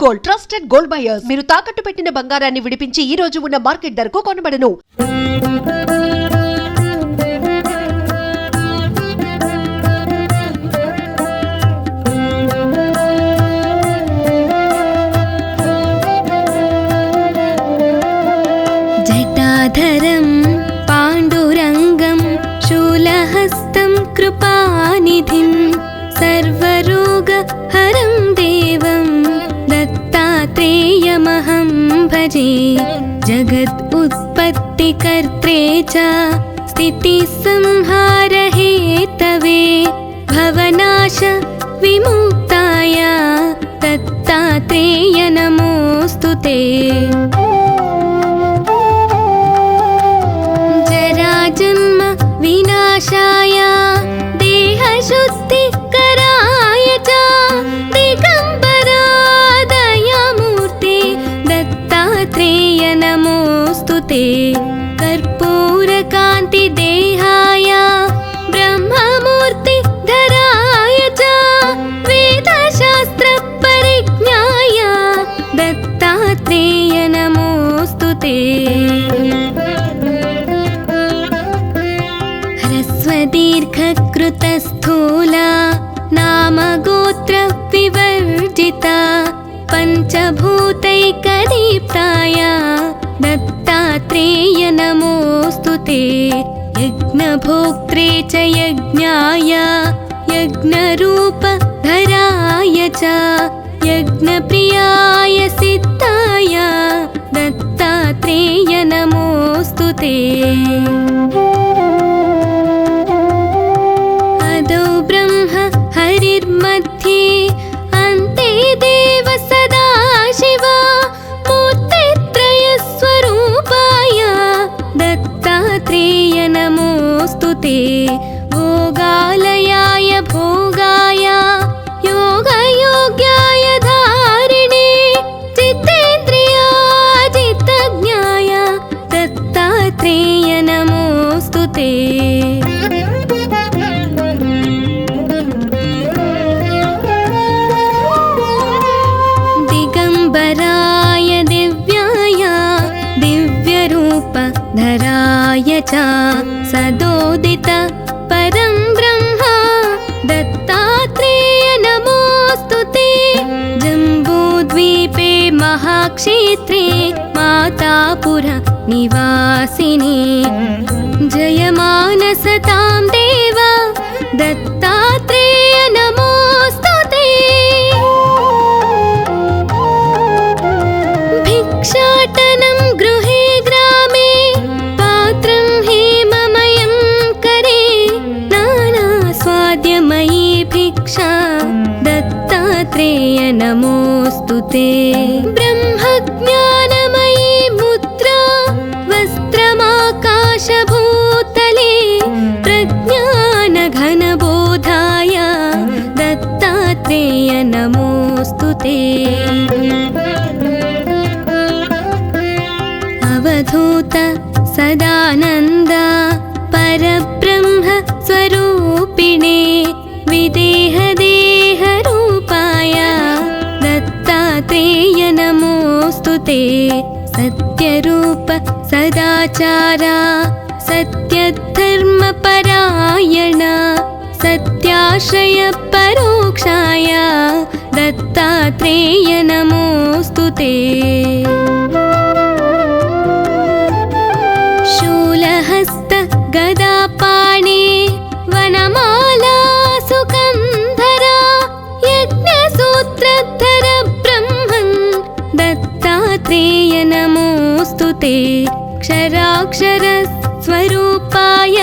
Gold trusted gold buyers. మీరు తాకట్టు పెట్టిన బంగారాన్ని విడిపించి ఈ రోజు ఉన్న మార్కెట్ ధరకు కొనబడను. జటాధరం పాండురంగం శూలహస్తం కృపానిధిం సర్వరోగహరం దేవం దత్తాత్రేయమహం భజే. జగద్ ఉత్పత్తికర్త్రే చ స్థితిసంహారహేతవే భవనాశ విముక్తాయ దత్తాత్రేయ నమోస్తుతే. జరాజన్మ వినాశాయ దేహశుద్ధికరాయ చ దిగంబరా దయామూర్తి దత్తాత్రేయ నమోస్తుతే. కర్పూరకాంతి దేహాయ బ్రహ్మమూర్తి ధరాయ చ వేదశాస్త్ర పరిజ్ఞాయ దత్తాత్రేయ నమోస్తుతే. హ్రస్వదీర్ఘకృతస్థూలా నామగోత్ర వివర్జితా పంచభూతైకదీప్తాయ దత్తాత్రేయ నమోస్తుతే. యజ్ఞభోక్త్రే చ యజ్ఞాయ యజ్ఞరూపధరాయ చ యజ్ఞప్రియాయ సిద్ధాయ దత్తాత్రేయ నమోస్తుతే. అదో బ్రహ్మ హరిర్मध्ये अन्ते देव सदाशिव मूर्तित्रयस्वरूपाय दत्तात्रेय नमोस्तुते. भोगालयाय भोगाय योगयोग्याय धारिणे चित्तेन्द्रियाजितज्ञाय दत्तात्रेय नमोस्तुते. दिगंबराय दिव्याय दिव्यरूपधराय च सदोदित परं ब्रह्म दत्तात्रेय नमोस्तुते. जम्बूद्वीपे महाक्षेत्रे मातापुर निवासिने जयमानसतां देव दत्तात्रेय नमोस्तुते. भिक्षाटनं गृहे ग्रामे पात्रं हेममयं करे नानास्वाद्यमयी भिक्षा दत्तात्रेय नमोस्तुते. ब्रह्मज्ञानमयी मुद्रा वस्त्रमाकाशभूतले प्रज्ञानघनबोधाय दत्तात्रेय नमोस्तुते. अवधूत सदानन्द परब्रह्म स्वरूपिणे विदेहदेहरूपाय दत्तात्रेय नमोस्तुते. सत्यरूप सदाचारा सत्यधर्मपरायण सत्याश्रय परोक्षाय दत्तात्रेय नमोस्तुते. शूलहस्त गदापाणे वनमाला सुकन्धरा यज्ञसूत्रधर ब्रह्मन् दत्तात्रेय नमोस्तुते. क्षराक्षर स्वरूपाय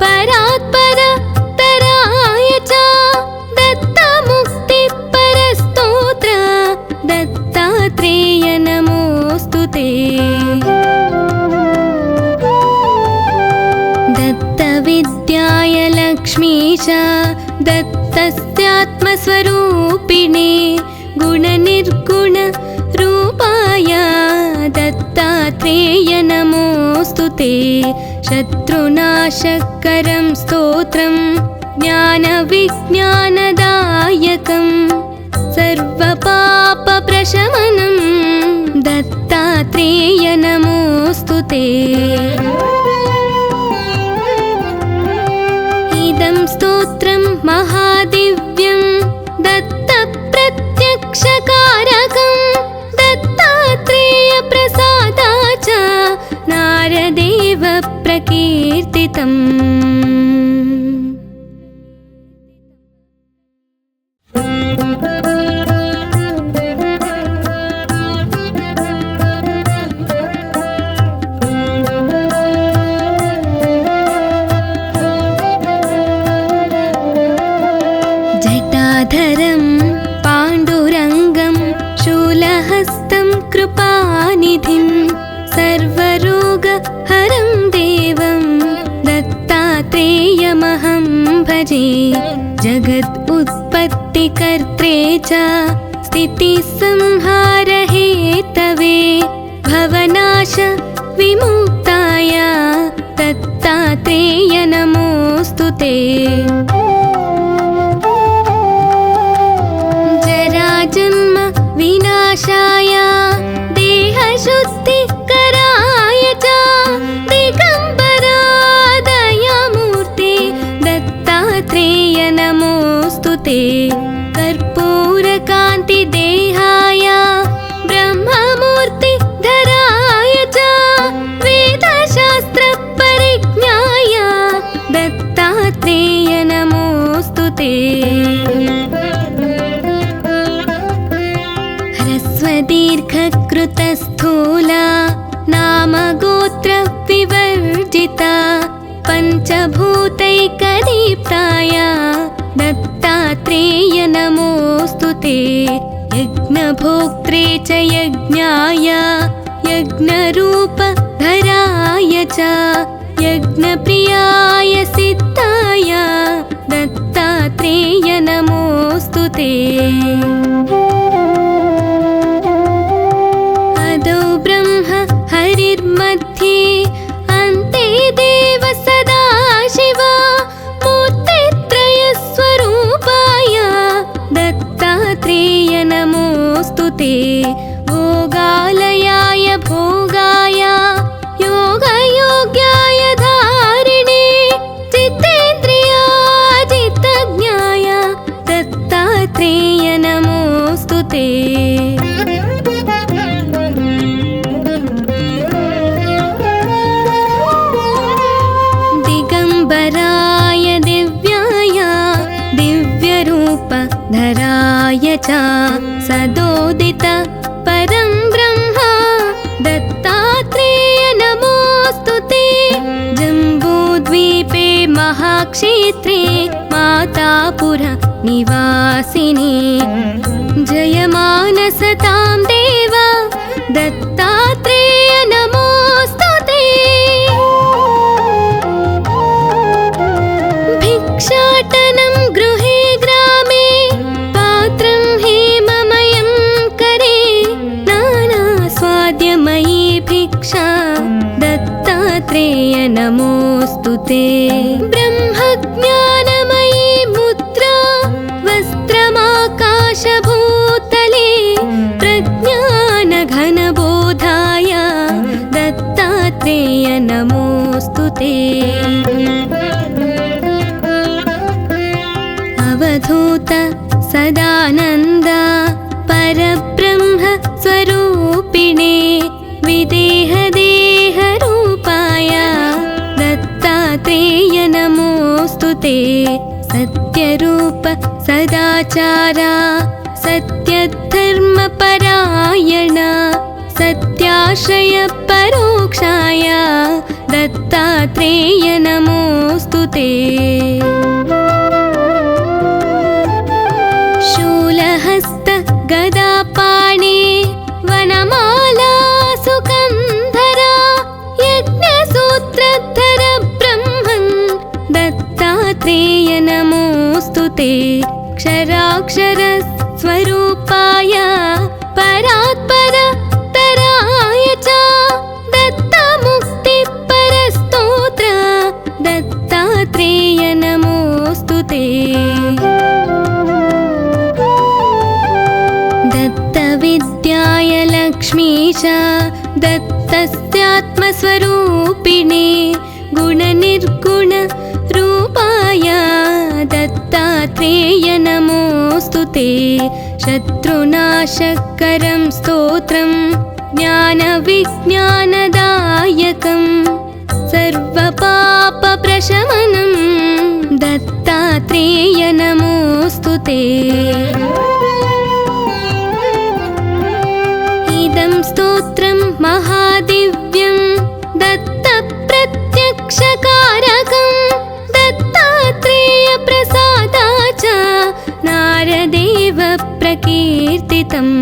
परात्पर तराय च दत्तमुक्तिपरस्तोत्र दत्तात्रेय नमोस्तुते. दत्तविद्याय लक्ष्मीश दत्तस्यात्मस्वरूपिणे गुणनिर्गुण रूपाय दत्तात्रेय नमोस्तुते. शत्रुनाशकरं स्तोत्रं ज्ञानविज्ञानदायकं सर्वपापप्रश दत्तात्रेय नमोऽस्तु ते। इदं स्तोत्रं महादिव्यं दत्तप्रत्यक्षकारकं दत्तात्रेय प्रसादाच नारदेव प्रकीर्तितम्। जटाधरं पाण्डुरङ्गं शूलहस्तं कृपानिधिं सर्वरोगहरं देवं दत्तात्रेयमहं भजे। जगत् उत्पत्तिकर्त्रे च स्थितिसंहारहेतवे भवनाश विमुक्ताय दत्तात्रेय नमोऽस्तु ते। जन्म विनाशाय देहशुद्धिकराय च दिगम्बरा दयामूर्ते दत्तात्रेय नमोऽस्तु ते। कर्पूरकान्तिदेहाय ब्रह्ममूर्तिधराय च वेदशास्त्रपरिज्ञाय दत्तात्रेय नमोऽस्तु ते। दीर्घकृतस्थूला नामगोत्र विवर्जिता पञ्चभूतैकदीप्ताय दत्तात्रेय नमोऽस्तु ते। यज्ञभोक्त्रे च यज्ञाय यज्ञरूपधराय च यज्ञप्रियाय सिद्धाय दत्तात्रेय नमोऽस्तु ते। हरिर्मध्ये अन्ते देव सदा शिव मूर्तित्रयस्वरूपाय दत्तात्रेय नमोऽस्तु ते। भोगालयाय भोगाय योगयोग्याय धारिणे चित्तेन्द्रियाजितज्ञाय दत्तात्रेय नमोऽस्तु ते। दिगम्बराय दिव्याय दिव्यरूपधराय च सदोदित परं ब्रह्म दत्तात्रेय नमोऽस्तु ते। जम्बूद्वीपे महाक्षेत्रे मातापुर निवासिने जयमानसतां देव दत्तात्रेय नमोऽस्तु ते। भिक्षाटनं गृहे ग्रामे पात्रं हेममयं करे नानास्वाद्यमयी भिक्षा दत्तात्रेय नमोऽस्तु ते। ब्रह्मज्ञानमयी मुद्रा वस्त्रमाकाशभूतले प्रज्ञानघनबोधाय दत्तात्रेय नमोऽस्तु ते। अवधूत सदानन्द परब्रह्म स्वरूपिणे विदेहदेहरूपाय दत्तात्रेय नमोऽस्तु ते। सत्यरूप सदाचार सत्यधर्मपरायण सत्याश्रय परोक्षाय दत्तात्रेय नमोऽस्तु ते। शूलहस्त गदापाणे वनमाला सुकन्धरा यज्ञसूत्रधर ब्रह्मन् दत्तात्रेय नमोऽस्तु ते। क्षराक्षर स्वरूपाय परात्पर तराय च दत्तमुक्तिपरस्तोत्र दत्तात्रेय नमोऽस्तु ते। दत्तविद्या नित्याय लक्ष्मीश दत्तस्यात्मस्वरूपिणे गुणनिर्गुण रूपाय दत्तात्रेय नमोऽस्तु ते। शत्रुनाशकरं स्तोत्रं ज्ञानविज्ञानदायकं सर्वपापप्रशमनं दत्तात्रेय नमोऽस्तु ते। इदं स्तोत्रं महादिव्यं दत्तप्रत्यक्षकारकं दत्तात्रेयप्रसादाच्च नारदेव प्रकीर्तितम्।